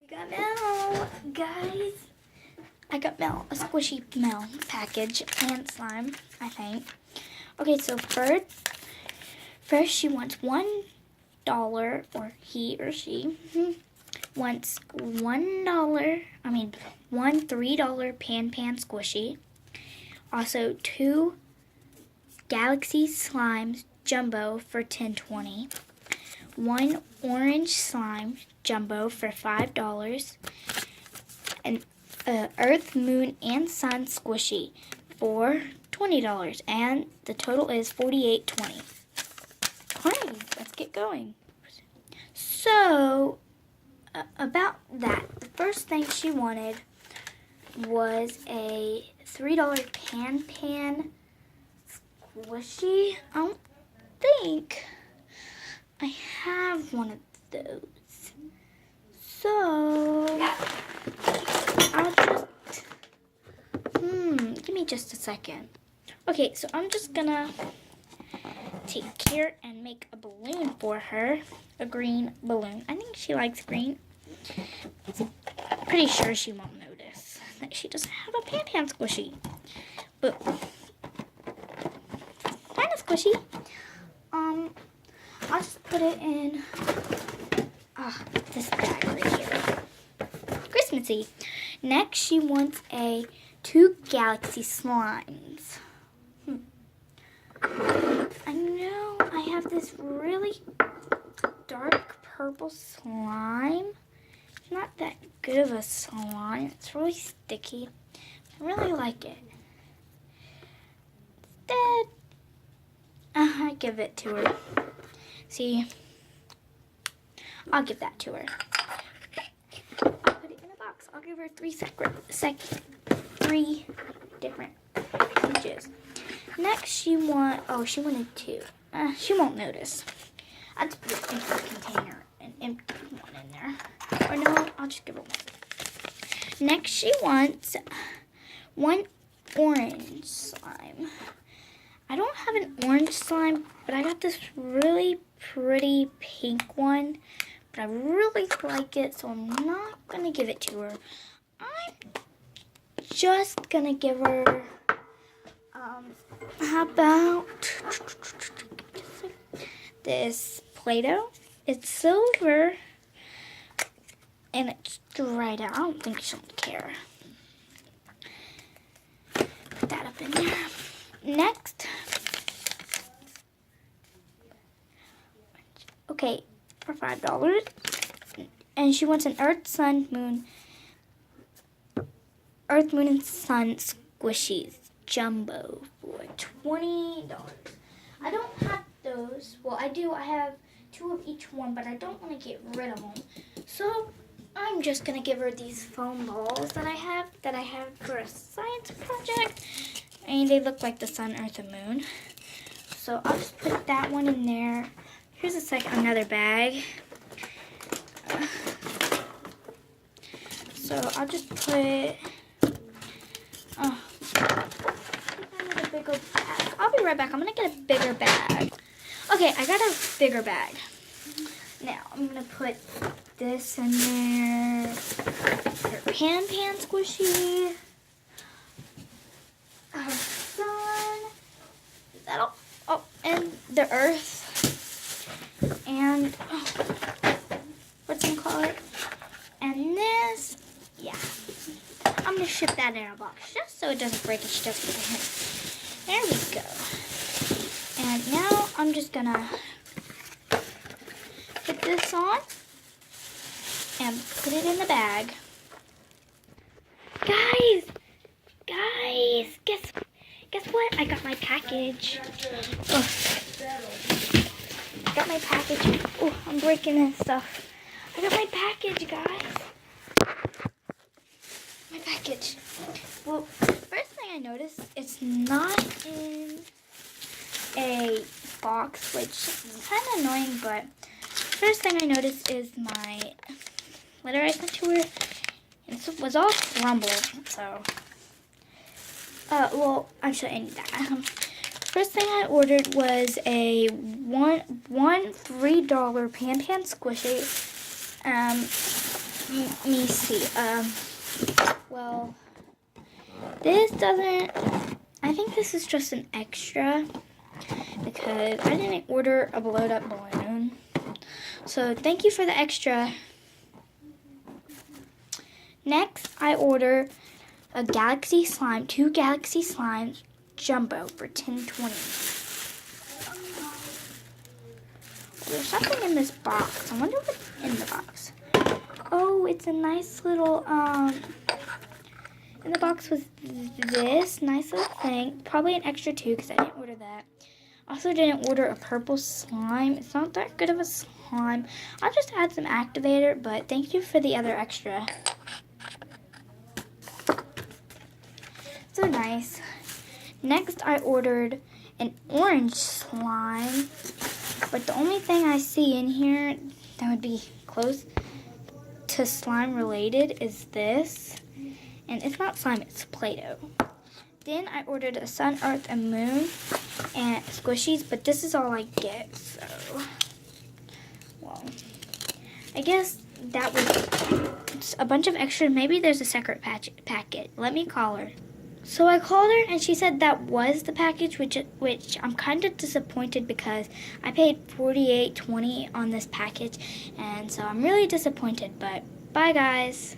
I got mail, guys. I got mail, a squishy mail package and slime, I think. Okay, so first she wants $1, or he or she wants one $3 Pan Squishy. Also 2 Galaxy Slimes Jumbo for $10.20. 1 Orange Slime Jumbo for $5. An Earth, Moon, and Sun Squishy for $20. And the total is $48.20. Alright, let's get going. So, about that, the first thing she wanted was a $3 Pan Squishy. I don't think I have one of those. So, I'll just, give me just a second. Okay, so I'm just gonna take care and make a balloon for her, a green balloon. I think she likes green. Pretty sure she won't notice that she doesn't have a Pan Squishy. But kind of squishy. I'll just put it in this bag right here. Christmassy. Next, she wants 2 Galaxy Slimes. I know I have this really dark purple slime. It's not that good of a slime. It's really sticky. I really like it. Instead, I give it to her. See, I'll give that to her. I'll put it in a box. I'll give her 3 different packages. Next, she wanted 2. She won't notice. I'll just put an empty container, an empty one in there. Or no, I'll just give her 1. Next, she wants 1 orange slime. I don't have an orange slime, but I got this really pretty pink one. But I really like it, so I'm not going to give it to her. I'm just going to give her, how about this Play-Doh? It's silver, and it's dried out. I don't think she'll care. Put that up in there. Next, okay, for $5, and she wants an Earth, Moon, and Sun Squishies Jumbo for $20. I don't have those. Well, I do. I have 2 of each one, but I don't want to get rid of them. So I'm just gonna give her these foam balls that I have for a science project. And they look like the sun, earth, and moon. So I'll just put that one in there. Here's another bag. So I'll just put, I need a bigger bag. I'll be right back. I'm gonna get a bigger bag. Okay, I got a bigger bag. Now I'm gonna put this in there. Her Pan Squishy. Her sun. And the earth. And what's it called? And this, yeah. I'm gonna ship that in a box just so it doesn't break. It's just for him. There we go. And now I'm just gonna put this on and put it in the bag. Guys, guess what? I got my package. Oh. I got my package. Oh, I'm breaking this stuff. I got my package, guys. My package. Well, first thing I noticed, it's not in a box, which is kind of annoying, but first thing I noticed is my letter I sent to her. It was all crumbled, so, well, actually I need that. First thing I ordered was a one $3 Pan Squishy. Let me see. Well, this doesn't. I think this is just an extra because I didn't order a blowed up balloon. So thank you for the extra. Next, I ordered a Galaxy Slime, 2 Galaxy Slimes Jumbo for $10.20. There's something in this box. I wonder what's in the box. Oh, it's a nice little, in the box was this nice little thing. Probably an extra 2 because I didn't order that. Also didn't order a purple slime. It's not that good of a slime. I'll just add some activator, but thank you for the other extra. So nice. Next, I ordered an orange slime. But the only thing I see in here that would be close to slime related is this. And it's not slime, it's Play-Doh. Then I ordered a sun, earth, and moon and squishies, but this is all I get, so, well, I guess that was a bunch of extra. Maybe there's a separate packet. Let me call her. So I called her, and she said that was the package, which I'm kind of disappointed because I paid $48.20 on this package, and so I'm really disappointed, but bye, guys.